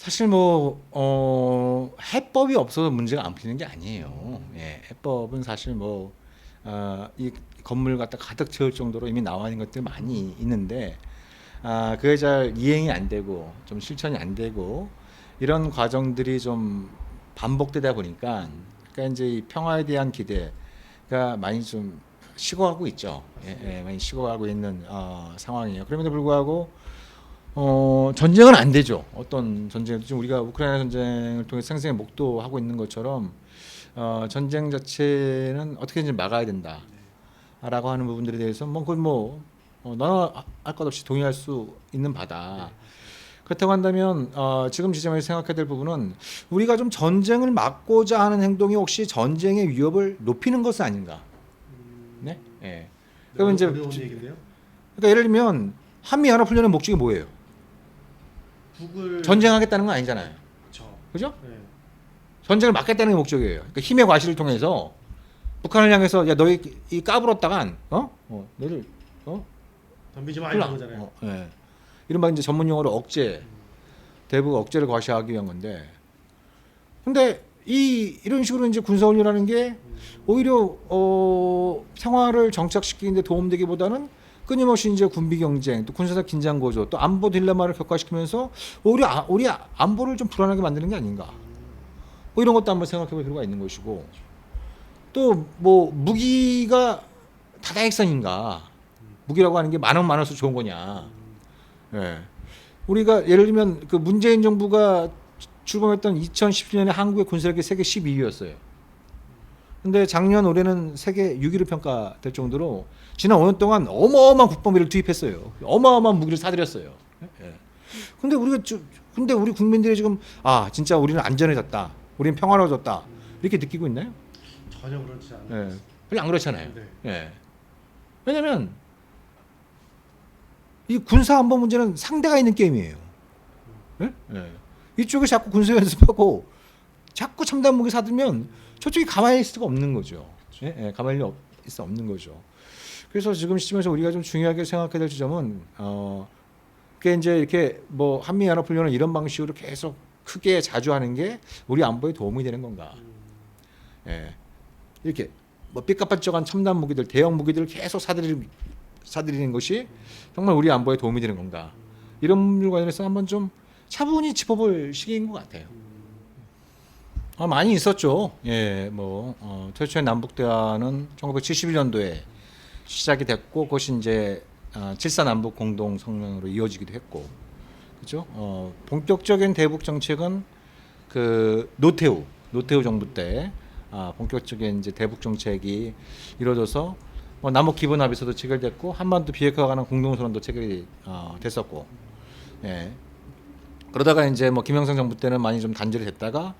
사실 해법이 없어서 문제가 안 풀리는 게 아니에요. 예, 해법은 사실 이 건물 갖다 가득 채울 정도로 이미 나와 있는 것들 많이 있는데, 그게 잘 이행이 안 되고, 좀 실천이 안 되고, 이런 과정들이 좀 반복되다 보니까, 그러니까 이제 이 평화에 대한 기대가 많이 좀 식어가고 있죠. 예, 예, 많이 식어가고 있는 상황이에요. 그럼에도 불구하고, 전쟁은 안 되죠. 어떤 전쟁, 지금 우리가 우크라이나 전쟁을 통해 생생히 목도하고 있는 것처럼, 전쟁 자체는 어떻게든지 막아야 된다라고 하는 부분들에 대해서 너나 할 것 없이 동의할 수 있는 바다. 그렇다고 한다면 지금 지점에서 생각해야 될 부분은, 우리가 좀 전쟁을 막고자 하는 행동이 혹시 전쟁의 위협을 높이는 것은 아닌가? 네. 예. 그러면 이제 어려운 얘기인데요. 그러니까 예를 들면 한미 연합훈련의 목적이 뭐예요? 북을 전쟁하겠다는 건 아니잖아요. 그죠? 네. 전쟁을 막겠다는 게 목적이에요. 그러니까 힘의 과시를 통해서 북한을 향해서, 야 너희 이 까불었다간 너희들 덤비지 마 몰라. 이런 거잖아요. 예. 이른바 이제 전문 용어로 억제, 대북 억제를 과시하기 위한 건데, 근데 이런 식으로 이제 군사훈련하는 게 오히려 평화를 정착시키는데 도움되기보다는 끊임없이 이제 군비 경쟁, 또 군사적 긴장 고조, 또 안보 딜레마를 격화시키면서 오히려 우리 안보를 좀 불안하게 만드는 게 아닌가. 이런 것도 한번 생각해볼 필요가 있는 것이고, 또 무기가 다다익선인가? 무기라고 하는 게 많을수록 좋은 거냐? 예. 우리가 예를 들면 그 문재인 정부가 출범했던 2017년에 한국의 군사력이 세계 12위였어요. 근데 작년 올해는 세계 6위로 평가될 정도로 지난 5년 동안 어마어마한 국방비를 투입했어요. 어마어마한 무기를 사들였어요. 예. 근데 우리 국민들이 지금 진짜 우리는 안전해졌다, 우리는 평화로워졌다 이렇게 느끼고 있나요? 전혀 그렇지 않아요. 예. 별로 안 그렇잖아요. 네. 예. 왜냐면 이 군사 안보 문제는 상대가 있는 게임이에요. 예? 예. 이쪽에 자꾸 군사 연습하고 자꾸 첨단 무기 사들면 저쪽이 가만히 있을 수가 없는 거죠. 예? 예. 가만히 있을 수 없는 거죠. 그래서 지금 시점에서 우리가 좀 중요하게 생각해야 될 지점은 그게 이제 이렇게 한미 연합 훈련을 이런 방식으로 계속 크게 자주 하는 게 우리 안보에 도움이 되는 건가? 예. 이렇게 삐까뻔쩍한 첨단 무기들, 대형 무기들을 계속 사들이는 것이 정말 우리 안보에 도움이 되는 건가? 이런 부분과 관련해서 한번 좀 차분히 짚어볼 시기인 것 같아요. 많이 있었죠. 예, 최초의 남북 대화는 1971년도에 시작이 됐고, 그것이 이제 7.4 남북 공동 성명으로 이어지기도 했고, 그렇죠? 본격적인 대북 정책은 그 노태우 정부 때 본격적인 이제 대북 정책이 이루어져서 남북 기본 합의서도 체결됐고, 한반도 비핵화에 관한 공동선언도 체결이 됐었고, 예. 그러다가 이제 김영삼 정부 때는 많이 좀 단절이 됐다가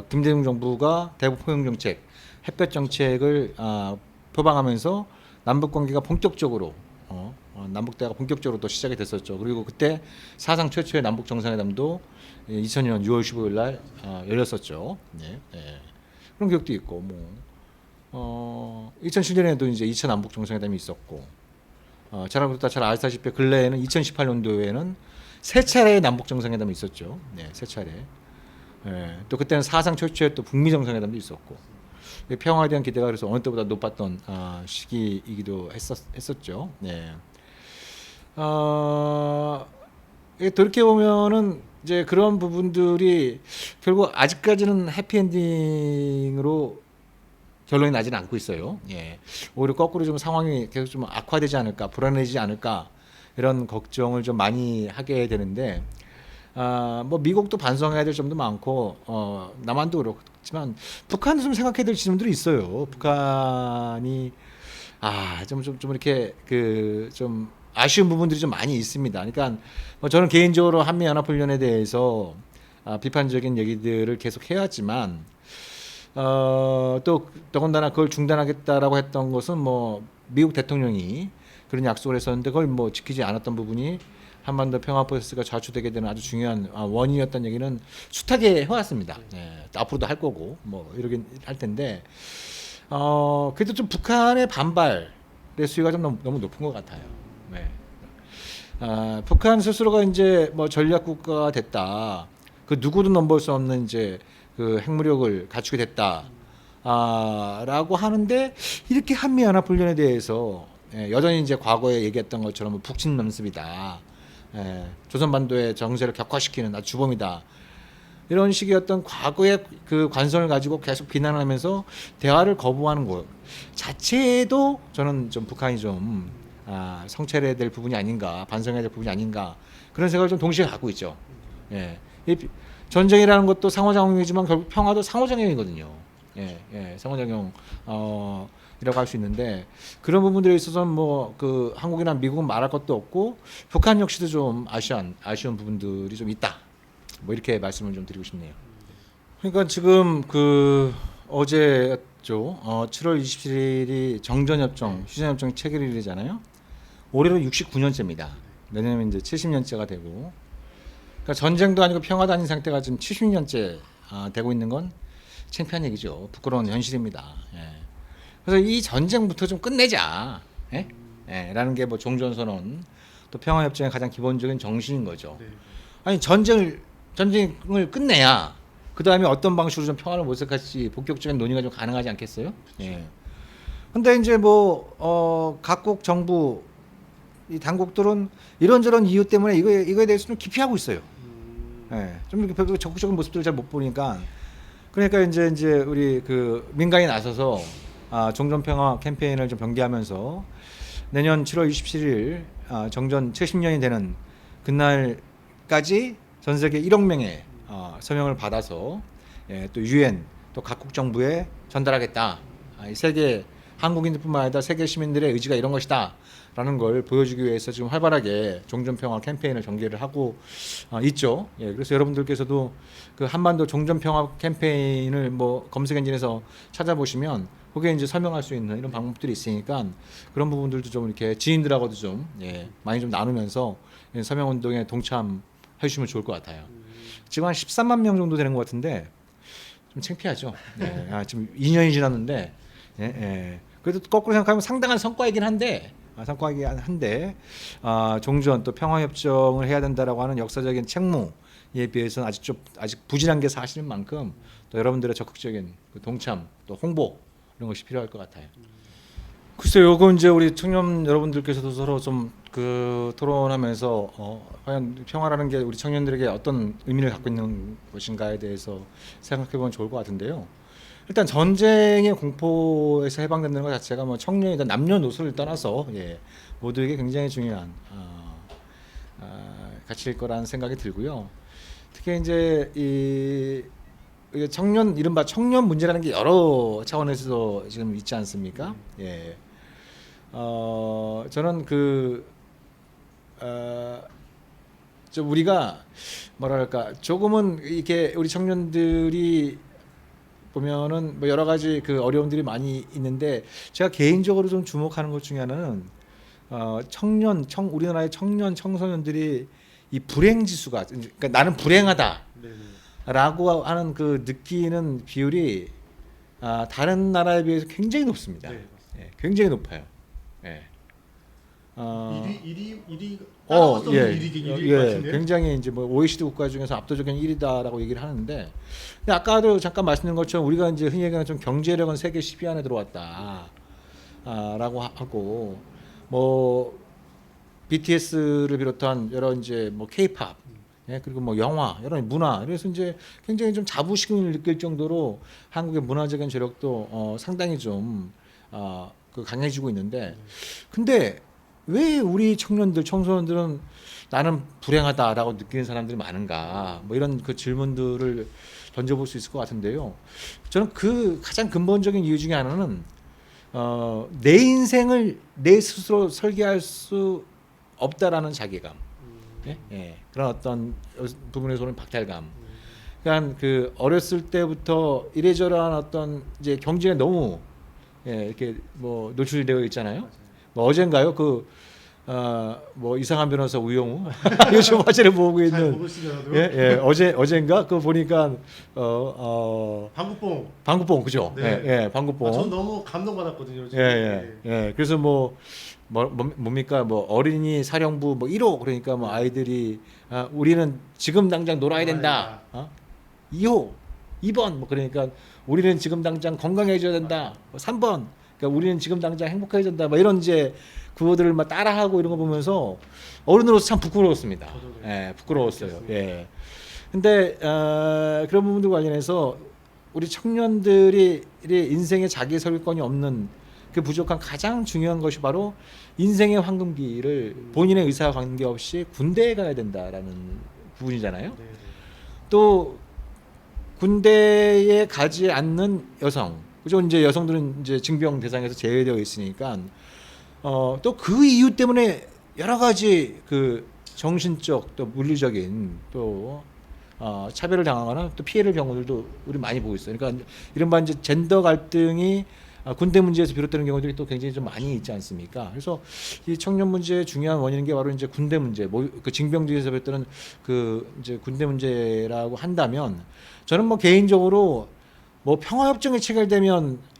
김대중 정부가 대북 포용 정책, 햇볕 정책을 표방하면서 남북 관계가 본격적으로 남북 대화가 본격적으로 또 시작이 됐었죠. 그리고 그때 사상 최초의 남북 정상회담도 2000년 6월 15일 날 열렸었죠. 네, 네. 그런 기억도 있고 2007년에도 이제 2차 남북 정상회담이 있었고, 잘 아시다시피 근래에는 2018년도에는 세 차례의 남북 정상회담이 있었죠. 네, 세 차례. 예, 또 그때는 사상 최초의 또 북미 정상회담도 있었고, 평화에 대한 기대가 그래서 어느 때보다 높았던 시기이기도 했었죠. 네. 그렇게 보면은 이제 그런 부분들이 결국 아직까지는 해피엔딩으로 결론이 나지는 않고 있어요. 예. 오히려 거꾸로 좀 상황이 계속 좀 악화되지 않을까, 불안해지지 않을까, 이런 걱정을 좀 많이 하게 되는데, 미국도 반성해야 될 점도 많고, 남한도 그렇지만 북한도 좀 생각해야 될 지점들이 있어요. 북한이 좀 이렇게 좀 아쉬운 부분들이 좀 많이 있습니다. 그러니까 저는 개인적으로 한미 연합 훈련에 대해서 비판적인 얘기들을 계속 해왔지만, 또 더군다나 그걸 중단하겠다라고 했던 것은 미국 대통령이 그런 약속을 했었는데 그걸 지키지 않았던 부분이 한반도 평화 프로세스가 좌초되게 되는 아주 중요한 원인이었다는 얘기는 숱하게 해왔습니다. 예, 앞으로도 할 거고 이러긴 할 텐데, 그래도 좀 북한의 반발의 수위가 좀 너무 높은 것 같아요. 네. 북한 스스로가 이제 뭐 전략 국가가 됐다. 그 누구도 넘볼 수 없는 이제 그 핵무력을 갖추게 됐다. 라고 하는데 이렇게 한미연합훈련에 대해서 여전히 이제 과거에 얘기했던 것처럼 뭐 북침 넘습이다. 조선반도의 정세를 격화시키는 아주 주범이다. 이런 식의 어떤 과거의 그 관성을 가지고 계속 비난을 하면서 대화를 거부하는 것 자체도 저는 좀 북한이 좀 성찰해야 될 부분이 아닌가, 반성해야 될 부분이 아닌가 그런 생각을 좀 동시에 갖고 있죠. 예. 이 전쟁이라는 것도 상호작용이지만 결국 평화도 상호작용이거든요. 상호작용 이라고 할 수 있는데 그런 부분들에 있어서는 뭐 그 한국이나 미국은 말할 것도 없고 북한 역시도 좀 아쉬운 부분들이 좀 있다. 뭐 이렇게 말씀을 좀 드리고 싶네요. 그러니까 지금 그 어제였죠. 7월 27일이 정전협정, 휴전협정 체결일이잖아요. 올해로 69년째입니다. 내년에 이제 70년째가 되고, 그러니까 전쟁도 아니고 평화도 아닌 상태가 지금 70년째 되고 있는 건 창피한 얘기죠. 부끄러운 현실입니다. 그래서 이 전쟁부터 좀 끝내자. 라는 게 뭐 종전선언 또 평화협정의 가장 기본적인 정신인 거죠. 네. 아니 전쟁을 끝내야 그 다음에 어떤 방식으로 좀 평화를 모색할지 본격적인 논의가 좀 가능하지 않겠어요? 예. 근데 이제 뭐 각국 정부 이 당국들은 이런저런 이유 때문에 이거에 대해서 좀 기피하고 있어요. 좀 이렇게 별로 적극적인 모습들을 잘 못 보니까 그러니까 이제 우리 그 민간이 나서서 종전평화 캠페인을 좀 병기하면서 내년 7월 27일 정전 70년이 되는 그날까지 전 세계 1억 명의 서명을 받아서 또 유엔 또 각국 정부에 전달하겠다. 이 세계 한국인들뿐만 아니라 세계 시민들의 의지가 이런 것이다라는 걸 보여주기 위해서 지금 활발하게 종전평화 캠페인을 전개를 하고 있죠. 그래서 여러분들께서도 그 한반도 종전평화 캠페인을 뭐 검색 엔진에서 찾아보시면 거기에 이제 설명할 수 있는 이런 방법들이 있으니까 그런 부분들도 좀 이렇게 지인들하고도 좀 많이 좀 나누면서 서명 운동에 동참해 주시면 좋을 것 같아요. 지금 한 13만 명 정도 되는 것 같은데 좀 창피하죠. 지금 2년이 지났는데 그래도 거꾸로 생각하면 상당한 성과이긴 한데 종전 또 평화협정을 해야 된다라고 하는 역사적인 책무에 비해서는 아직 부진한 게 사실인 만큼 또 여러분들의 적극적인 그 동참 또 홍보 이런 것이 필요할 것 같아요. 글쎄요, 이거 이제 우리 청년 여러분들께서도 서로 좀 그 토론하면서 과연 평화라는 게 우리 청년들에게 어떤 의미를 갖고 있는 것인가에 대해서 생각해보면 좋을 것 같은데요. 일단 전쟁의 공포에서 해방된다는 것 자체가 뭐 청년이든 남녀노소를 떠나서 모두에게 굉장히 중요한 가치일 거라는 생각이 들고요. 특히 이제 이 청년 이른바 청년 문제라는 게 여러 차원에서 지금 있지 않습니까? 저는 좀 우리가 뭐랄까 조금은 이렇게 우리 청년들이 보면은 뭐 여러 가지 그 어려움들이 많이 있는데 제가 개인적으로 좀 주목하는 것 중에 하나는 우리나라의 청소년들이 이 불행 지수가 그러니까 나는 불행하다라고 하는 그 느끼는 비율이 다른 나라에 비해서 굉장히 높습니다. 굉장히 높아요. 1위 따라갈 수 없는 1위일 것 같은데요. 굉장히 이제 뭐 OECD 국가 중에서 압도적인 1위다라고 얘기를 하는데, 근데 아까도 잠깐 말씀드린 것처럼 우리가 이제 흔히 얘기하는 좀 경제력은 세계 10위 안에 들어왔다라고 하고, 뭐 BTS를 비롯한 여러 이제 뭐 K-팝, 그리고 뭐 영화, 여러 문화, 그래서 이제 굉장히 좀 자부심을 느낄 정도로 한국의 문화적인 재력도 상당히 좀 그 강해지고 있는데, 근데 왜 우리 청소년들은 나는 불행하다라고 느끼는 사람들이 많은가? 뭐 이런 그 질문들을 던져볼 수 있을 것 같은데요. 저는 그 가장 근본적인 이유 중에 하나는 내 인생을 내 스스로 설계할 수 없다라는 자괴감, 그런 어떤 부분에서는 박탈감. 그러니까 그 어렸을 때부터 이래저래한 어떤 이제 경쟁에 너무 이렇게 뭐 노출되어 있잖아요. 뭐 어젠가요? 뭐 이상한 변호사 우영우 요즘 화제를 보고 있는 어젠가 그거 보니까 방구뽕 그죠? 네. 방구뽕. 전 너무 감동받았거든요. 그래서 뭐 뭡니까 뭐 어린이 사령부 뭐 1호 그러니까 뭐 아이들이 우리는 지금 당장 놀아야 된다. 2호 2번 뭐 그러니까 우리는 지금 당장 건강해져야 된다. 3번 그러니까 우리는 지금 당장 행복해져야 된다. 뭐 이런 이제 구호들을 막 따라하고 이런 거 보면서 어른으로서 참 부끄러웠습니다. 예, 부끄러웠어요. 예. 근데 그런 부분들 관련해서 우리 청년들이 인생에 자기 설권이 없는 그 부족한 가장 중요한 것이 바로 인생의 황금기를 본인의 의사와 관계없이 군대에 가야 된다라는 부분이잖아요. 또 군대에 가지 않는 여성, 그죠? 이제 여성들은 이제 징병 대상에서 제외되어 있으니까 또 그 이유 때문에 여러 가지 그 정신적 또 물리적인 또 차별을 당하거나 또 피해를 경우들도 우리 많이 보고 있어요. 그러니까 이른바 이제 젠더 갈등이 군대 문제에서 비롯되는 경우들이 또 굉장히 좀 많이 있지 않습니까? 그래서 이 청년 문제의 중요한 원인인 게 바로 이제 군대 문제, 그 징병제에서 비롯되는 그 이제 군대 문제라고 한다면 저는 뭐 개인적으로 뭐 평화협정이 체결되면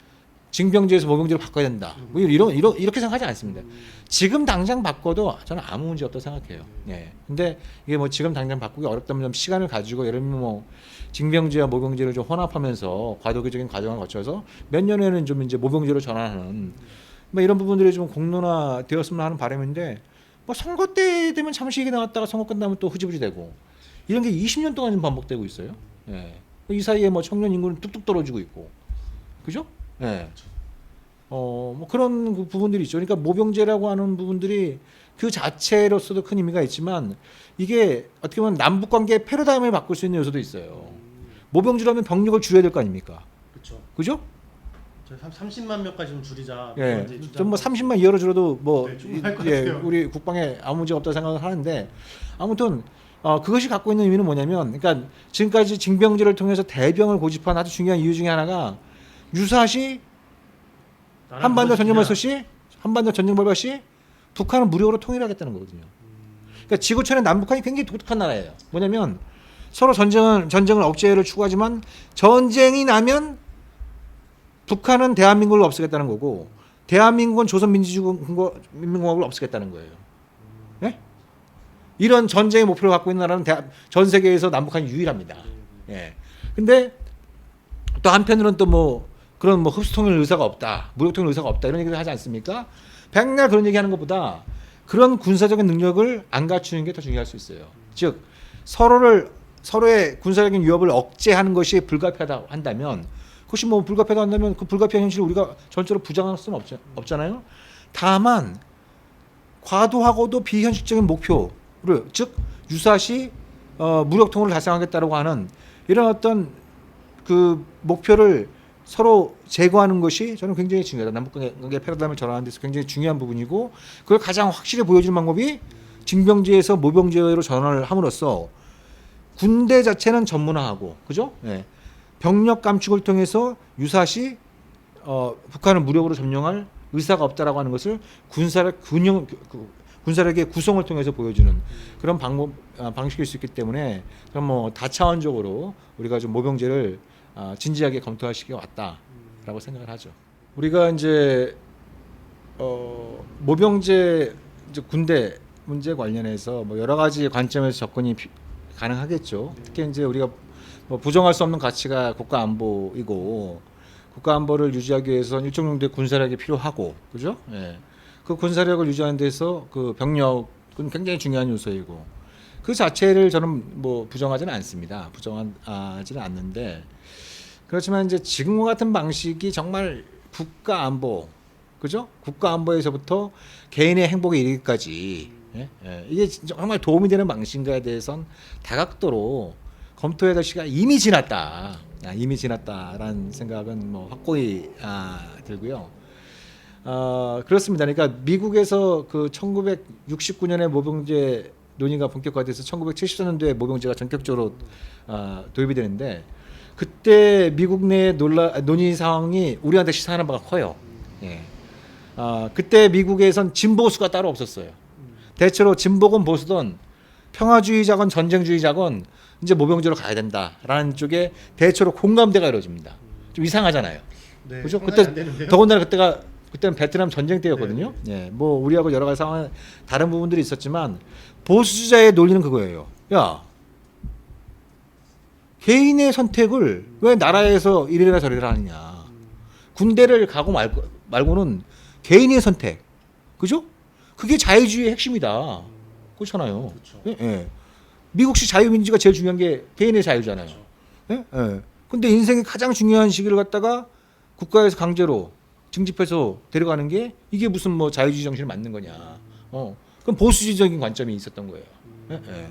징병제에서 모병제로 바꿔야 된다. 뭐 이렇게 생각하지 않습니다. 지금 당장 바꿔도 저는 아무 문제 없다고 생각해요. 예. 근데 이게 뭐 지금 당장 바꾸기 어렵다면 좀 시간을 가지고 예를 들면 뭐 징병제와 모병제를 좀 혼합하면서 과도기적인 과정을 거쳐서 몇 년에는 좀 이제 모병제로 전환하는 뭐 이런 부분들이 좀 공론화되었으면 하는 바람인데 뭐 선거 때 되면 잠시 얘기 나왔다가 선거 끝나면 또 흐지부지 되고 이런 게 20년 동안 좀 반복되고 있어요. 예. 이 사이에 뭐 청년 인구는 뚝뚝 떨어지고 있고, 그죠? 예. 뭐 그런 그 부분들이 있죠. 그러니까 모병제라고 하는 부분들이 그 자체로서도 큰 의미가 있지만 이게 어떻게 보면 남북 관계의 패러다임을 바꿀 수 있는 요소도 있어요. 모병제라면 병력을 줄여야 될 거 아닙니까? 그렇죠. 그죠? 30만 명까지 좀 줄이자. 예. 좀 뭐 30만 이하로 줄여도 뭐 네, 충분할 것 예, 같아요. 우리 국방에 아무 문제가 없다고 생각을 하는데 아무튼 그것이 갖고 있는 의미는 뭐냐면 그러니까 지금까지 징병제를 통해서 대병을 고집한 아주 중요한 이유 중에 하나가 유사시 한반도 전쟁 발사 시, 한반도 전쟁 발발 시 북한은 무력으로 통일하겠다는 거거든요. 그러니까 지구촌의 남북한이 굉장히 독특한 나라예요. 뭐냐면 서로 전쟁을 억제를 추구하지만 전쟁이 나면 북한은 대한민국을 없애겠다는 거고 대한민국은 조선민주주의공화국을 없애겠다는 거예요. 네? 이런 전쟁의 목표를 갖고 있는 나라는 전 세계에서 남북한이 유일합니다. 예. 근데 또 한편으로는 또 뭐 그런 뭐 흡수통일 의사가 없다, 무력통일 의사가 없다 이런 얘기를 하지 않습니까? 백날 그런 얘기하는 것보다 그런 군사적인 능력을 안 갖추는 게 더 중요할 수 있어요. 즉 서로의 군사적인 위협을 억제하는 것이 불가피하다 한다면, 그것이 뭐 불가피하다 한다면 그 불가피한 현실을 우리가 전적으로 부정할 수는 없잖아요. 다만 과도하고도 비현실적인 목표를, 즉 유사시 무력통일을 달성하겠다라고 하는 이런 어떤 그 목표를 서로 제거하는 것이 저는 굉장히 중요하다. 남북관계 패러다임을 전환하는 데서 굉장히 중요한 부분이고, 그걸 가장 확실히 보여주는 방법이 징병제에서 모병제로 전환을 함으로써 군대 자체는 전문화하고, 그죠? 네. 병력 감축을 통해서 유사시 북한을 무력으로 점령할 의사가 없다라고 하는 것을 군사력의 구성을 통해서 보여주는 그런 방식일 수 있기 때문에 그럼 뭐 다차원적으로 우리가 좀 모병제를 진지하게 검토할 시기가 왔다라고 생각을 하죠. 우리가 이제 모병제 이제 군대 문제 관련해서 뭐 여러 가지 관점에서 접근이 가능하겠죠. 특히 이제 우리가 뭐 부정할 수 없는 가치가 국가 안보이고, 국가 안보를 유지하기 위해서는 일정 정도의 군사력이 필요하고, 그죠? 예. 그 군사력을 유지하는 데서 그 병력은 굉장히 중요한 요소이고, 그 자체를 저는 뭐 부정하지는 않습니다. 부정하지는 않는데, 그렇지만 이제 지금과 같은 방식이 정말 국가 안보, 그죠? 국가 안보에서부터 개인의 행복에 이르기까지 이게 정말 도움이 되는 방식인가에 대해서는 다각도로 검토해야 될 시간이 이미 지났다. 이미 지났다라는 생각은 뭐 확고히 들고요. 그렇습니다. 그러니까 미국에서 그 1969년에 모병제 논의가 본격화돼서 1974년도에 모병제가 전격적으로 도입이 되는데, 그때 미국 내 논의 상황이 우리한테 시사하는 바가 커요. 예. 그때 미국에선 진보수가 따로 없었어요. 대체로 진보건 보수든 평화주의자건 전쟁주의자건 이제 모병제로 가야 된다라는 쪽에 대체로 공감대가 이루어집니다. 좀 이상하잖아요. 네, 그죠? 그때 더군다나 그때가 그때는 베트남 전쟁 때였거든요. 예, 뭐 우리하고 여러 가지 상황 다른 부분들이 있었지만 보수주자의 논리는 그거예요. 야, 개인의 선택을 왜 나라에서 이래라 저래라 하느냐. 군대를 가고 말고는 개인의 선택, 그죠? 그게 자유주의의 핵심이다. 그렇잖아요. 그렇죠. 예, 예. 미국식 자유민주가 제일 중요한 게 개인의 자유잖아요. 예? 예. 근데 인생의 가장 중요한 시기를 갖다가 국가에서 강제로 징집해서 데려가는 게 이게 무슨 뭐 자유주의 정신을 맞는 거냐. 그럼 보수주의적인 관점이 있었던 거예요. 예? 예.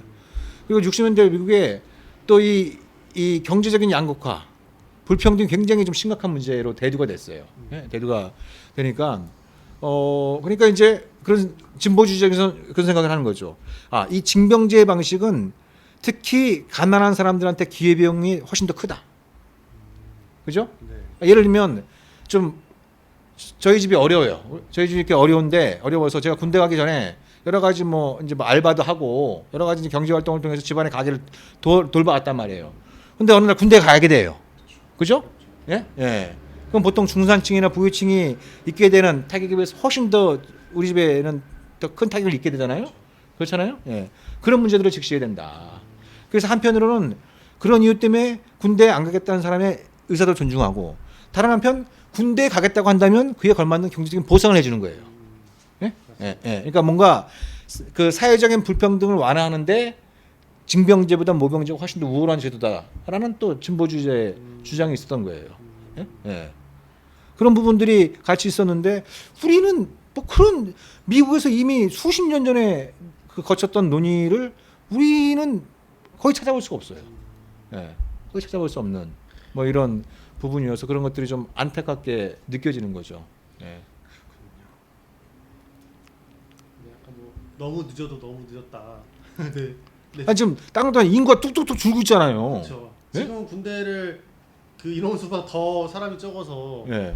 그리고 60년대 미국에 또 이 경제적인 양극화, 불평등이 굉장히 좀 심각한 문제로 대두가 됐어요. 예? 대두가 되니까 그러니까 이제 그런 진보주의적에서 그런 생각을 하는 거죠. 아, 이 징병제 방식은 특히 가난한 사람들한테 기회비용이 훨씬 더 크다. 그죠? 네. 예를 들면 좀 저희 집이 어려워요. 저희 집이 이렇게 어려워서 제가 군대 가기 전에 여러 가지 뭐 이제 뭐 알바도 하고 여러 가지 이제 경제 활동을 통해서 집안의 가게를 돌봐왔단 말이에요. 근데 어느 날 군대 가게 돼요. 그죠? 예? 예. 그럼 보통 중산층이나 부유층이 입게 되는 타격에 비해서 훨씬 더 우리 집에는 더 큰 타격을 입게 되잖아요. 그렇잖아요. 예. 그런 문제들을 직시해야 된다. 그래서 한편으로는 그런 이유 때문에 군대에 안 가겠다는 사람의 의사도 존중하고 다른 한편 군대에 가겠다고 한다면 그에 걸맞는 경제적인 보상을 해주는 거예요. 예? 예, 예. 그러니까 뭔가 그 사회적인 불평등을 완화하는데 징병제보다 모병제가 훨씬 더 우월한 제도다라는 또 진보주의자의 주장이 있었던 거예요. 예? 예. 그런 부분들이 같이 있었는데 우리는 뭐 그런 미국에서 이미 수십 년 전에 그 거쳤던 논의를 우리는 거의 찾아볼 수가 없어요. 예. 거의 찾아볼 수 없는 뭐 이런 부분이어서 그런 것들이 좀 안타깝게 느껴지는 거죠. 예. 네, 약간 뭐 너무 늦어도 너무 늦었다. 네. 네. 아니 지금 땅 동안 인구가 뚝뚝뚝 줄고 있잖아요. 그렇죠. 예? 지금 군대를 그 인원수보다 더 사람이 적어서 예. 네,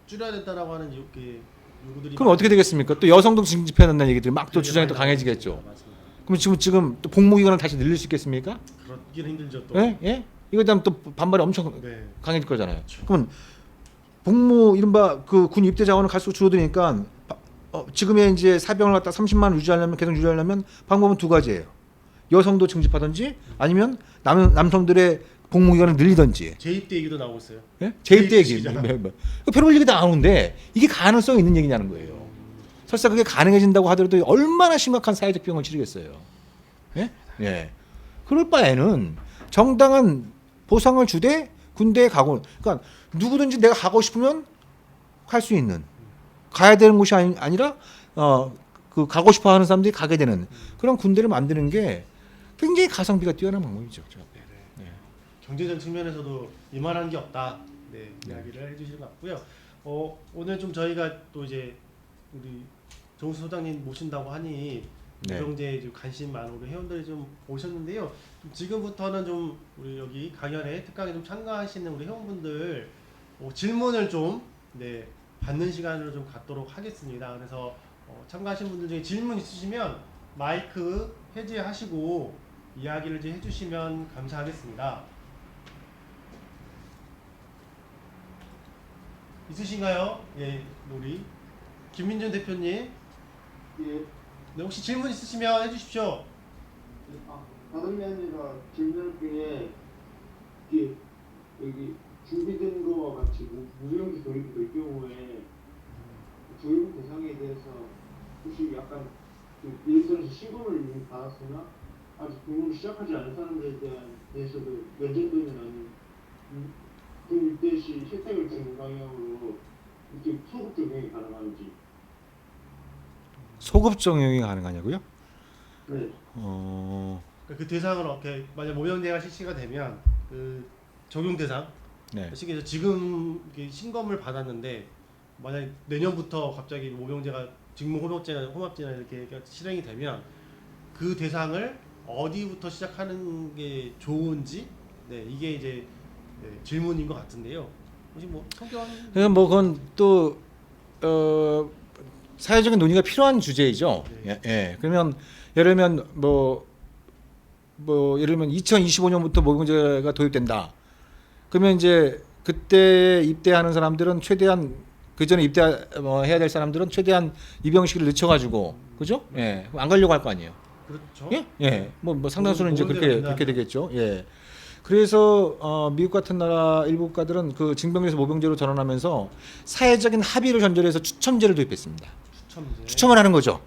줄여야 된다라고 하는 요구들이 그럼 어떻게 되겠습니까? 또 여성도 징집해야 된다는 얘기들이 막 또 되게 주장이 많이 또 강해지겠죠. 나오고 있습니다. 그럼 지금 또 복무기간을 다시 늘릴 수 있겠습니까? 맞습니다. 그러기는 힘들죠 또. 예? 예? 이거 되면 또 반발이 엄청 네. 강해질 거잖아요. 그렇죠. 그러면 복무 이른바 그 군 입대 자원을 갈수록 줄어드니까 지금의 이제 사병을 갖다 30만 원 유지하려면 계속 유지하려면 방법은 두 가지예요. 여성도 징집하든지 아니면 남성들의 복무 기간을 늘리든지. 재입대 얘기도 나오고 있어요. 예? 재입대 얘기. 시잖아. 별별 얘기 다 나오는데 이게 가능성이 있는 얘기냐는 거예요. 설사 그게 가능해진다고 하더라도 얼마나 심각한 사회적 비용을 치르겠어요. 예? 예. 그럴 바에는 정당한 보상을 주되 군대에 가고, 그러니까 누구든지 내가 가고 싶으면 갈 수 있는, 가야 되는 곳이 아니라 그 가고 싶어하는 사람들이 가게 되는 그런 군대를 만드는 게 굉장히 가성비가 뛰어난 방법이죠. 네. 경제적 측면에서도 이만한 게 없다. 네, 이야기를 해주신 것 같고요. 오늘 좀 저희가 또 이제 우리 정수 소장님 모신다고 하니 네. 무병제에 좀 관심 많은 우리 회원들이 좀 오셨는데요. 좀 지금부터는 좀 우리 여기 강연에 특강에 좀 참가하시는 우리 회원분들 질문을 좀 받는 시간을 좀 갖도록 하겠습니다. 그래서 참가하신 분들 중에 질문 있으시면 마이크 해제하시고 이야기를 좀 해주시면 감사하겠습니다. 있으신가요? 예, 우리 김민준 대표님. 예, 네, 혹시 질문 있으시면 해주십시오. 다른 게 아니라 질문 중에 이게 여기 준비된 거와 같이 무용지 도입이 될 경우에 도입 대상에 대해서 혹시 약간 예를 들어서 시범을 이미 받았으나 아직 공부를 시작하지 않은 사람들에 대해서도 면접되는 아닌 그 입대 시 혜택을 주는 방향으로 이렇게 소급 적용이 가능한지. 소급 적용이 가능하냐고요? 네. 그 대상을 이렇게 만약 모병제가 실시가 되면 그 적용 대상 네. 시기에서 지금 이렇게 신검을 받았는데 만약 내년부터 갑자기 모병제가 직무 혼합제나 이렇게 실행이 되면 그 대상을 어디부터 시작하는 게 좋은지 이게 이제 질문인 것 같은데요. 혹시 뭐 성경 그래서 뭐 그건 또 사회적인 논의가 필요한 주제이죠. 네. 예. 그러면 예를 들면 예를 들면 2025년부터 모병제가 도입된다. 그러면 이제 그때 입대하는 사람들은 최대한 그 전에 해야 될 사람들은 최대한 입영 시기를 늦춰가지고 그죠? 예, 안 가려고 할 거 아니에요. 그렇죠. 예, 예, 뭐 상당수는 이제 모병제가 그렇게 된다면. 되겠죠. 예. 그래서 미국 같은 나라 일부 국가들은 그 징병제에서 모병제로 전환하면서 사회적인 합의를 전제로 해서 추첨제를 도입했습니다. 추첨제. 추첨을 하는 거죠.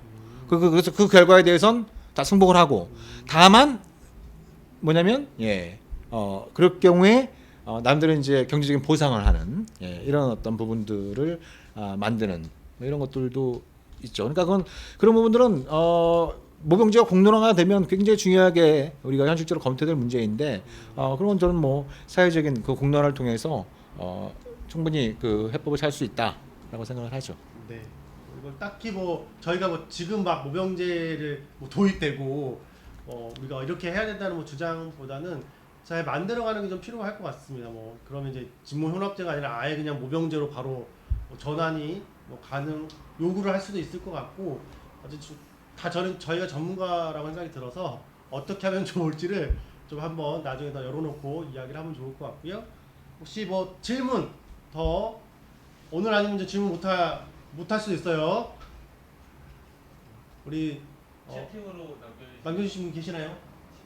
그래서 그 결과에 대해선 다 승복을 하고 다만 뭐냐면 그럴 경우에 남들은 이제 경제적인 보상을 하는 이런 어떤 부분들을 만드는 뭐 이런 것들도 있죠. 그러니까 그런 부분들은 모병제가 공론화가 되면 굉장히 중요하게 우리가 현실적으로 검토될 문제인데 그런 건 저는 뭐 사회적인 그 공론화를 통해서 충분히 그 해법을 찾을 수 있다라고 생각을 하죠. 네. 이걸 딱히 뭐 저희가 뭐 지금 막 모병제를 뭐 도입되고 우리가 이렇게 해야 된다는 뭐 주장보다는 잘 만들어가는 게 좀 필요할 것 같습니다. 뭐 그러면 이제 직무현업제가 아니라 아예 그냥 모병제로 바로 뭐 전환이 뭐 가능 요구를 할 수도 있을 것 같고 어쨌든 다 저희가 전문가라고 생각이 들어서 어떻게 하면 좋을지를 좀 한번 나중에 더 열어놓고 이야기를 하면 좋을 것 같고요. 혹시 뭐 질문 더 오늘 아니면 이제 질문 못할 수도 있어요. 우리 채팅으로 남겨주신 분 계시나요?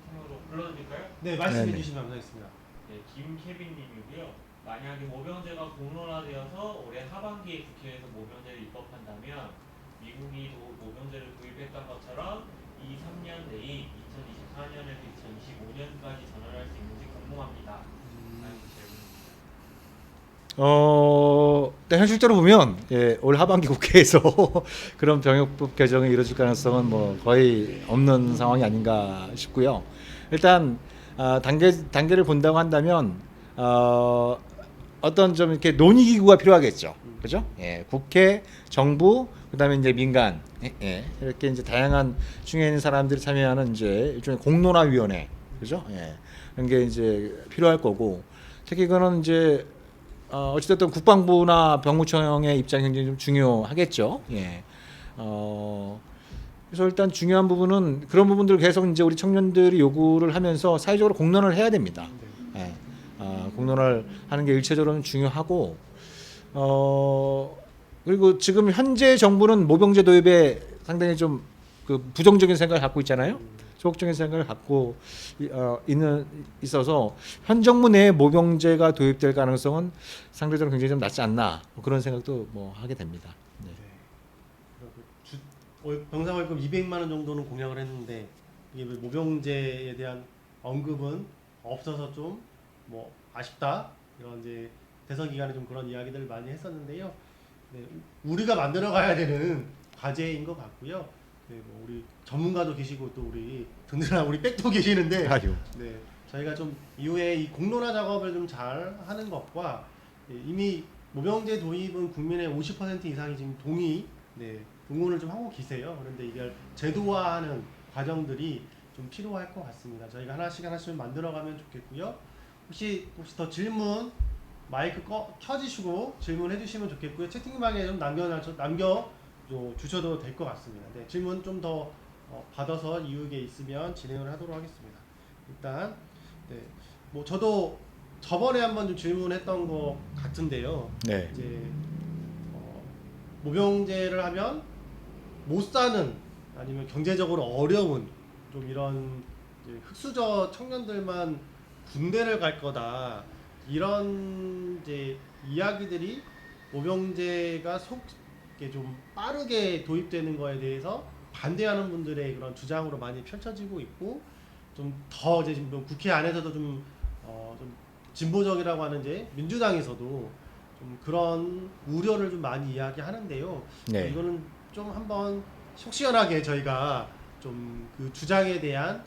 채팅으로 불러드릴까요? 네, 말씀해 네네. 주시면 감사하겠습니다. 네, 김케빈님이고요. 만약에 모병제가 공론화되어서 올해 하반기에 국회에서 모병제를 입법한다면 미국이 모병제를 도입했던 것처럼 2, 3년 내인 2024년에서 2025년까지 전환할 수 있는지 궁금합니다. 라는 질문입니다. 네, 현실적으로 보면 올 하반기 국회에서 그런 병역법 개정이 이루어질 가능성은 뭐 거의 없는 상황이 아닌가 싶고요. 일단 단계를 본다고 한다면 어떤 좀 이렇게 논의 기구가 필요하겠죠. 그죠? 예, 국회, 정부, 그다음에 이제 민간 이렇게 이제 다양한 중에 있는 사람들이 참여하는 이제 일종의 공론화위원회, 그죠? 예, 그런 게 이제 필요할 거고 특히 그거는 이제 어찌됐든 국방부나 병무청의 입장이 굉장히 좀 중요하겠죠. 예. 그래서 일단 중요한 부분은 그런 부분들을 계속 이제 우리 청년들이 요구를 하면서 사회적으로 공론을 해야 됩니다. 예. 공론을 하는 게 일차적으로는 중요하고 그리고 지금 현재 정부는 모병제 도입에 상당히 좀 그 부정적인 생각을 갖고 있잖아요. 소극적인 생각을 갖고 있어서 현 정부 내에 모병제가 도입될 가능성은 상대적으로 굉장히 좀 낮지 않나 그런 생각도 뭐 하게 됩니다. 네. 병사월급 200만 원 정도는 공약을 했는데 이게 모병제에 대한 언급은 없어서 좀 뭐 아쉽다 이런 이제 대선 기간에 좀 그런 이야기들을 많이 했었는데요. 네, 우리가 만들어가야 되는 과제인 것 같고요. 네, 뭐 우리 전문가도 계시고 또 우리 든든한 우리 백도 계시는데 아유. 네, 저희가 좀 이후에 이 공론화 작업을 좀 잘 하는 것과 이미 모병제 도입은 국민의 50% 이상이 지금 응원을 좀 하고 계세요. 그런데 이걸 제도화하는 과정들이 좀 필요할 것 같습니다. 저희가 하나씩 만들어가면 좋겠고요. 혹시 더 질문 마이크 켜주시고 질문해 주시면 좋겠고요. 채팅방에 좀 남겨 주셔도 될 것 같습니다. 네, 질문 좀 더 받아서 이후에 있으면 진행을 하도록 하겠습니다. 일단 뭐 저도 저번에 한번 좀 질문했던 것 같은데요. 네. 이제 모병제를 하면 못 사는 아니면 경제적으로 어려운 좀 이런 이제 흑수저 청년들만 군대를 갈 거다 이런 이제 이야기들이 모병제가 이렇게 좀 빠르게 도입되는 거에 대해서 반대하는 분들의 그런 주장으로 많이 펼쳐지고 있고 좀 더 이제 지금 국회 안에서도 좀 진보적이라고 하는 이제 민주당에서도 좀 그런 우려를 좀 많이 이야기하는데요. 네. 이거는 좀 한번 속 시원하게 저희가 좀 그 주장에 대한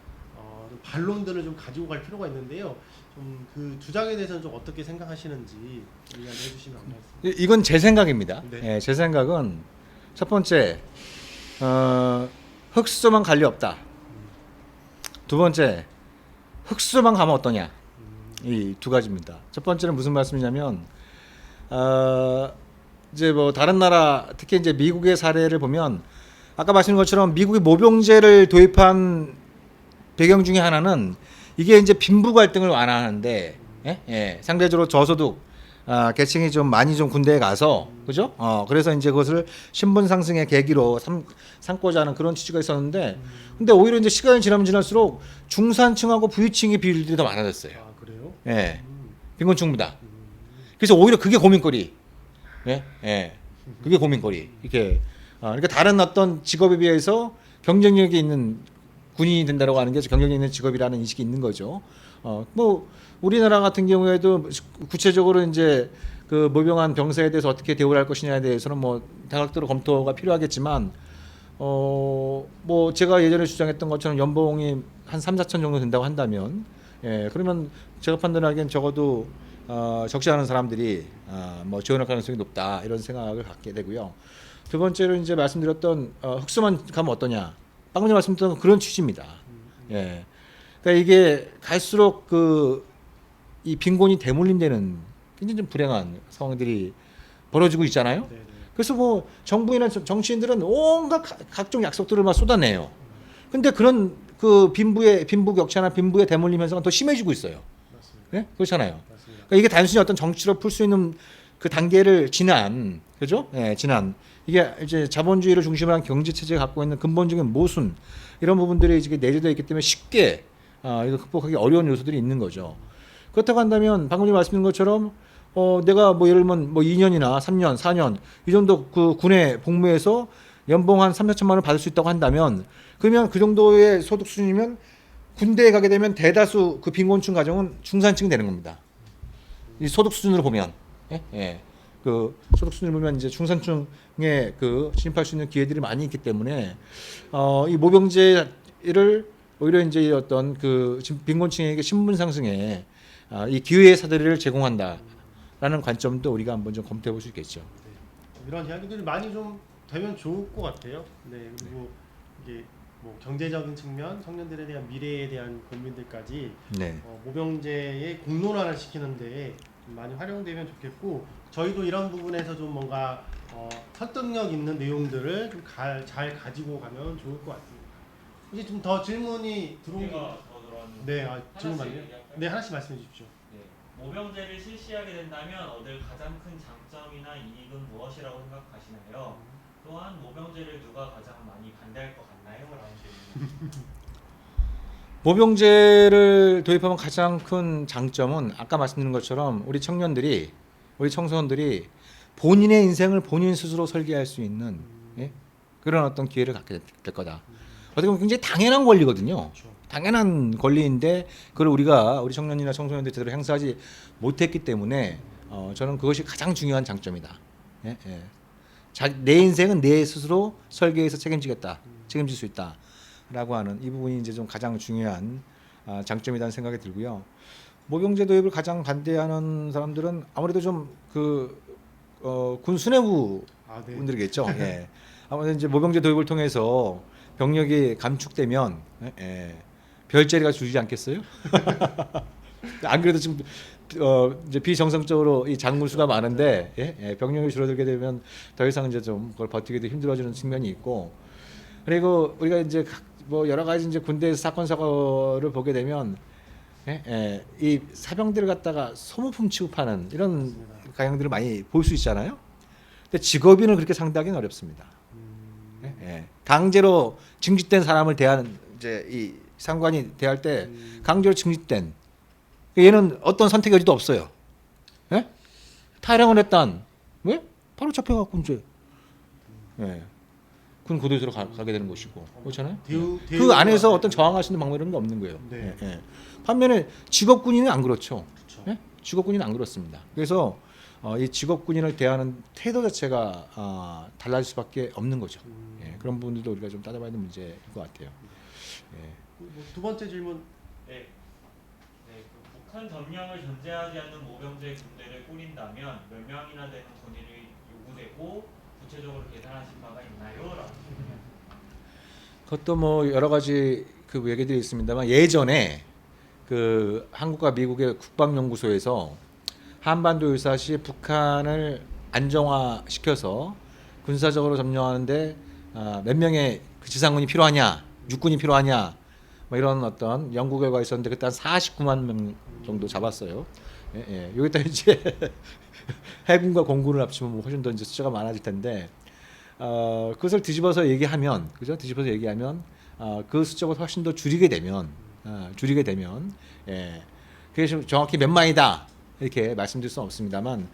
좀 반론들을 좀 가지고 갈 필요가 있는데요. 좀 그 주장에 대해서는 좀 어떻게 생각하시는지 이야기해 주시면 감사하겠습니다. 이건 제 생각입니다. 네. 예, 제 생각은 첫 번째 흑수저만 갈 리 없다. 두 번째 흑수저만 가면 어떠냐. 이 두 가지입니다. 첫 번째는 무슨 말씀이냐면 이제 뭐 다른 나라 특히 이제 미국의 사례를 보면 아까 말씀드린 것처럼 미국이 모병제를 도입한 배경 중에 하나는 이게 이제 빈부 갈등을 완화하는데 상대적으로 저소득 계층이 좀 많이 좀 군대에 가서 그죠? 그래서 이제 그것을 신분 상승의 계기로 삼고자 하는 그런 취지가 있었는데 근데 오히려 이제 시간이 지나면 지날수록 중산층하고 부유층의 비율들이 더 많아졌어요. 아 그래요? 예. 빈곤층보다. 그래서 오히려 그게 고민거리. 예. 예. 그게 고민거리. 이렇게 그러니까 다른 어떤 직업에 비해서 경쟁력이 있는 군인이 된다라고 하는 게 경쟁력 있는 직업이라는 인식이 있는 거죠. 뭐 우리나라 같은 경우에도 구체적으로 이제 그 모병한 병사에 대해서 어떻게 대우를 할 것이냐에 대해서는 뭐 다각도로 검토가 필요하겠지만 뭐 제가 예전에 주장했던 것처럼 연봉이 한 3, 4천 정도 된다고 한다면 예, 그러면 제가 판단하기엔 적어도 적지 않은 사람들이 뭐 지원할 가능성이 높다 이런 생각을 갖게 되고요. 두 번째로 이제 말씀드렸던 흑수만 가면 어떠냐. 방금 전에 말씀드렸던 그런 취지입니다. 예. 그러니까 이게 갈수록 이 빈곤이 대물림되는 굉장히 좀 불행한 상황들이 벌어지고 있잖아요. 네네. 그래서 뭐 정부이나 정치인들은 온갖 각종 약속들을 막 쏟아내요. 근데 그런 그 빈부 격차나 빈부의 대물림 현상은 더 심해지고 있어요. 맞습니다. 예? 그렇잖아요. 맞습니다. 그러니까 이게 단순히 어떤 정치로 풀 수 있는 그 단계를 지난 그죠? 예, 지난 이게 이제 자본주의를 중심으로 한 경제 체제가 갖고 있는 근본적인 모순 이런 부분들이 이제 내재되어 있기 때문에 쉽게 이거 극복하기 어려운 요소들이 있는 거죠. 그렇다고 한다면 방금 전에 말씀드린 것처럼 내가 뭐 예를 들면 뭐 2년이나 3년, 4년 이 정도 그 군에 복무해서 연봉 한 3, 4천만 원 받을 수 있다고 한다면 그러면 그 정도의 소득 수준이면 군대에 가게 되면 대다수 그 빈곤층 가정은 중산층이 되는 겁니다. 이 소득 수준으로 보면 예? 예. 그 소득 수준을 보면 이제 중산층에 그 진입할 수 있는 기회들이 많이 있기 때문에 이 모병제를 오히려 이제 어떤 그 빈곤층에게 신분 상승에 이 기회의 사다리를 제공한다라는 관점도 우리가 한번 좀 검토해 볼 수 있겠죠. 이런 이야기들이 많이 좀 되면 좋을 것 같아요. 네, 그리고 이게 뭐 경제적인 측면, 청년들에 대한 미래에 대한 고민들까지 네. 모병제의 공론화를 시키는데 많이 활용되면 좋겠고 저희도 이런 부분에서 좀 뭔가 설득력 있는 내용들을 좀 잘 가지고 가면 좋을 것 같습니다. 이제 좀 더 질문이 들어온 게 제가 더 들어왔는데 네, 질문 많네요. 네, 하나씩 말씀해 주십시오. 네, 모병제를 실시하게 된다면 얻을 가장 큰 장점이나 이익은 무엇이라고 생각하시나요? 또한 모병제를 누가 가장 많이 반대할 것 같나요? 라는 질문. 모병제를 도입하면 가장 큰 장점은 아까 말씀드린 것처럼 우리 청년들이 우리 청소년들이 본인의 인생을 본인 스스로 설계할 수 있는 예? 그런 어떤 기회를 갖게 될 거다. 어떻게 보면 굉장히 당연한 권리거든요. 그렇죠. 당연한 권리인데 그걸 우리 청년이나 청소년들이 제대로 행사하지 못했기 때문에 저는 그것이 가장 중요한 장점이다. 예? 예. 내 인생은 내 스스로 설계해서 책임질 수 있다라고 하는 이 부분이 이제 좀 가장 중요한 장점이라는 생각이 들고요. 모병제 도입을 가장 반대하는 사람들은 아무래도 좀 군 수뇌부 아, 네. 분들이겠죠. 예. 아무래도 이제 모병제 도입을 통해서 병력이 감축되면 별자리가 줄지 않겠어요? 안 그래도 지금 이제 비정상적으로 이 작물 수가 많은데 병력이 줄어들게 되면 더 이상 이제 좀 그걸 버티기도 힘들어지는 측면이 있고 그리고 우리가 이제 뭐 여러 가지 이제 군대에서 사건 사고를 보게 되면 이 사병들을 갖다가 소모품 취급하는 이런 가형들을 많이 볼 수 있잖아요. 근데 직업인을 그렇게 상대하기는 어렵습니다. 강제로 징집된 사람을 대하는 이제 이 상관이 대할 때 강제로 징집된 얘는 어떤 선택 여지도 없어요. 예? 탈영을 했단 왜? 바로 잡혀갖고 이제 군 고도에서 가게 되는 것이고 그렇잖아요. 그 안에서 어떤 저항할 수 있는 방법 이런 게 없는 거예요. 네. 반면에 직업군인은 안 그렇죠. 그렇죠. 예? 직업군인은 안 그렇습니다. 그래서 이 직업군인을 대하는 태도 자체가 달라질 수밖에 없는 거죠. 그런 부분들도 우리가 좀 따져봐야 되는 문제일 것 같아요. 두 번째 질문. 네, 그 북한 점령을 전제하지 않는 모병제 군대를 꾸린다면 몇 명이나 되는 군인이 요구되고 구체적으로 계산하신 바가 있나요? 라는 질문이요. 그것도 뭐 여러 가지 그 얘기들이 있습니다만 예전에 그 한국과 미국의 국방연구소에서 한반도 유사시 북한을 안정화시켜서 군사적으로 점령하는데 몇 명의 그 지상군이 필요하냐, 육군이 필요하냐, 뭐 이런 어떤 연구 결과가 있었는데 그때 한 49만 명 정도 잡았어요. 예, 예. 여기다 이제 해군과 공군을 합치면 뭐 훨씬 더 이제 숫자가 많아질 텐데 그것을 뒤집어서 얘기하면 그죠? 뒤집어서 얘기하면 그 숫자보다 훨씬 더 줄이게 되면 예. 그게 지금 정확히 몇 만이다 이렇게 말씀드릴 수는 없습니다만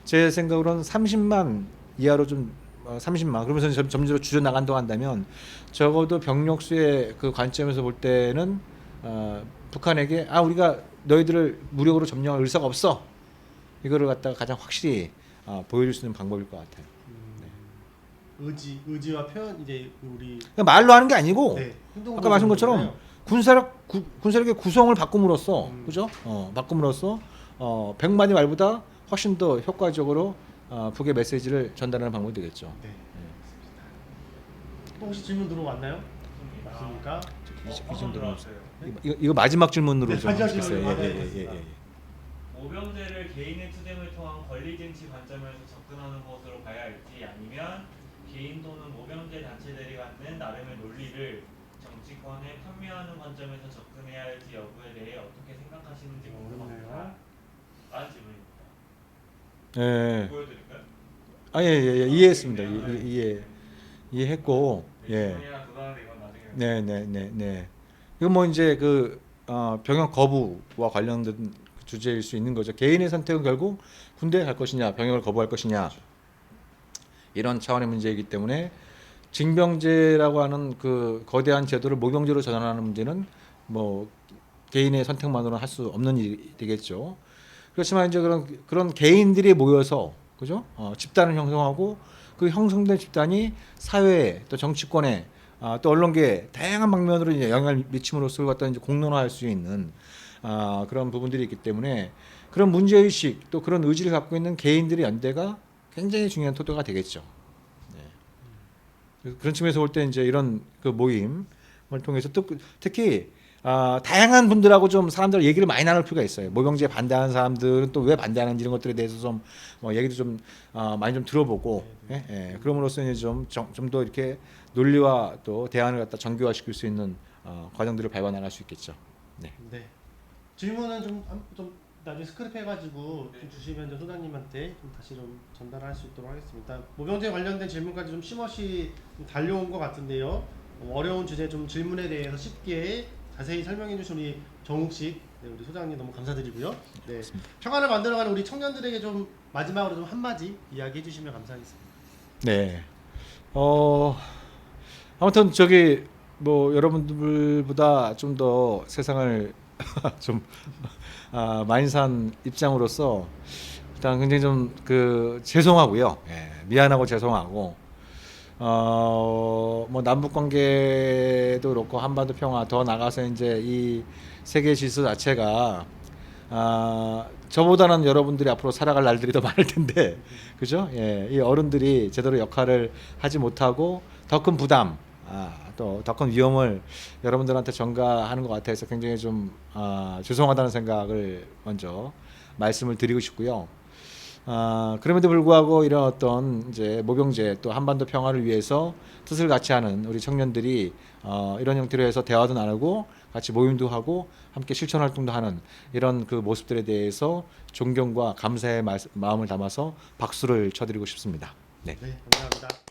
제 생각으로는 30만 이하로 좀 30만 그러면서 점점 줄여나간다고 한다면 적어도 병력수의 그 관점에서 볼 때는 북한에게 우리가 너희들을 무력으로 점령할 의사가 없어 이거를 갖다가 가장 확실히 보여줄 수 있는 방법일 것 같아요. 의지와 표현 이제 우리 그러니까 말로 하는 게 아니고 네, 행동으로 아까 말씀한 것처럼 보여주잖아요. 군사력의 구성을 바꿈으로써 그죠? 바꿈으로써 100마디 말보다 훨씬 더 효과적으로 북의 메시지를 전달하는 방법이 되겠죠. 네. 또 혹시 질문 들어왔나요? 맞습니까? 이 정도로 들어왔어요. 이거 마지막 질문으로 네, 좀 마지막 하시겠어요? 질문으로 예. 모병제를 개인의 투쟁을 통한 권리 쟁취 관점에서 접근하는 것으로 봐야 할지 아니면 개인 또는 모병제 단체들이 갖는 나름의 논리를 정치권에 판매하는 관점에서 접근해야 할지 여부에 대해 어떻게 생각하시는지 궁금합니다. 라는 질문입니다. 예. 보여드릴까요? 예. 이해했습니다. 이해했고 예. 질문이랑 그다음에 이건 나중에 네. 이건 뭐 이제 그 병역 거부와 관련된 주제일 수 있는 거죠. 개인의 선택은 결국 군대에 갈 것이냐, 병역을 거부할 것이냐 이런 차원의 문제이기 때문에 징병제라고 하는 그 거대한 제도를 모병제로 전환하는 문제는 뭐 개인의 선택만으로는 할 수 없는 일이 되겠죠. 그렇지만 이제 그런 개인들이 모여서 그죠? 집단을 형성하고 그 형성된 집단이 사회에 또 정치권에 또 언론계에 다양한 방면으로 이제 영향을 미침으로써 갖다 이제 공론화할 수 있는 그런 부분들이 있기 때문에 그런 문제의식 또 그런 의지를 갖고 있는 개인들의 연대가 굉장히 중요한 토대가 되겠죠. 네. 그런 측면에서 볼 때 이제 이런 그 모임을 통해서 또 특히 다양한 분들하고 좀 사람들 얘기를 많이 나눌 필요가 있어요. 모병제에 반대하는 사람들은 또 왜 반대하는지 이런 것들에 대해서 좀 얘기도 좀 많이 좀 들어보고 그럼으로써 이제 좀 더 이렇게 논리와 또 대안을 갖다 정교화시킬 수 있는 과정들을 밟아 나갈 수 있겠죠. 네. 네. 질문은 좀 나중에 스크립 해가지고 좀 주시면 좀 소장님한테 좀 다시 좀 전달할 수 있도록 하겠습니다. 모병제 관련된 질문까지 좀 쉼없이 좀 달려온 것 같은데요. 어려운 주제 좀 질문에 대해서 쉽게 자세히 설명해 주신 우리 정욱식 우리 소장님 너무 감사드리고요. 네. 평화를 만들어가는 우리 청년들에게 좀 마지막으로 좀 한마디 이야기해 주시면 감사하겠습니다. 네. 아무튼 저기 뭐 여러분들보다 좀 더 세상을 좀 많이 산 입장으로서 일단 굉장히 좀 죄송하고요. 미안하고 죄송하고 뭐 남북 관계도 그렇고 한반도 평화 더 나가서 이제 이 세계 질서 자체가 저보다는 여러분들이 앞으로 살아갈 날들이 더 많을 텐데 그죠? 이 어른들이 제대로 역할을 하지 못하고 더 큰 부담 또 더 큰 위험을 여러분들한테 전가하는 것 같아서 굉장히 좀 죄송하다는 생각을 먼저 말씀을 드리고 싶고요. 그럼에도 불구하고 이런 어떤 이제 모병제 또 한반도 평화를 위해서 뜻을 같이 하는 우리 청년들이 이런 형태로 해서 대화도 나누고 같이 모임도 하고 함께 실천 활동도 하는 이런 그 모습들에 대해서 존경과 감사의 마음을 담아서 박수를 쳐드리고 싶습니다. 네. 네, 감사합니다.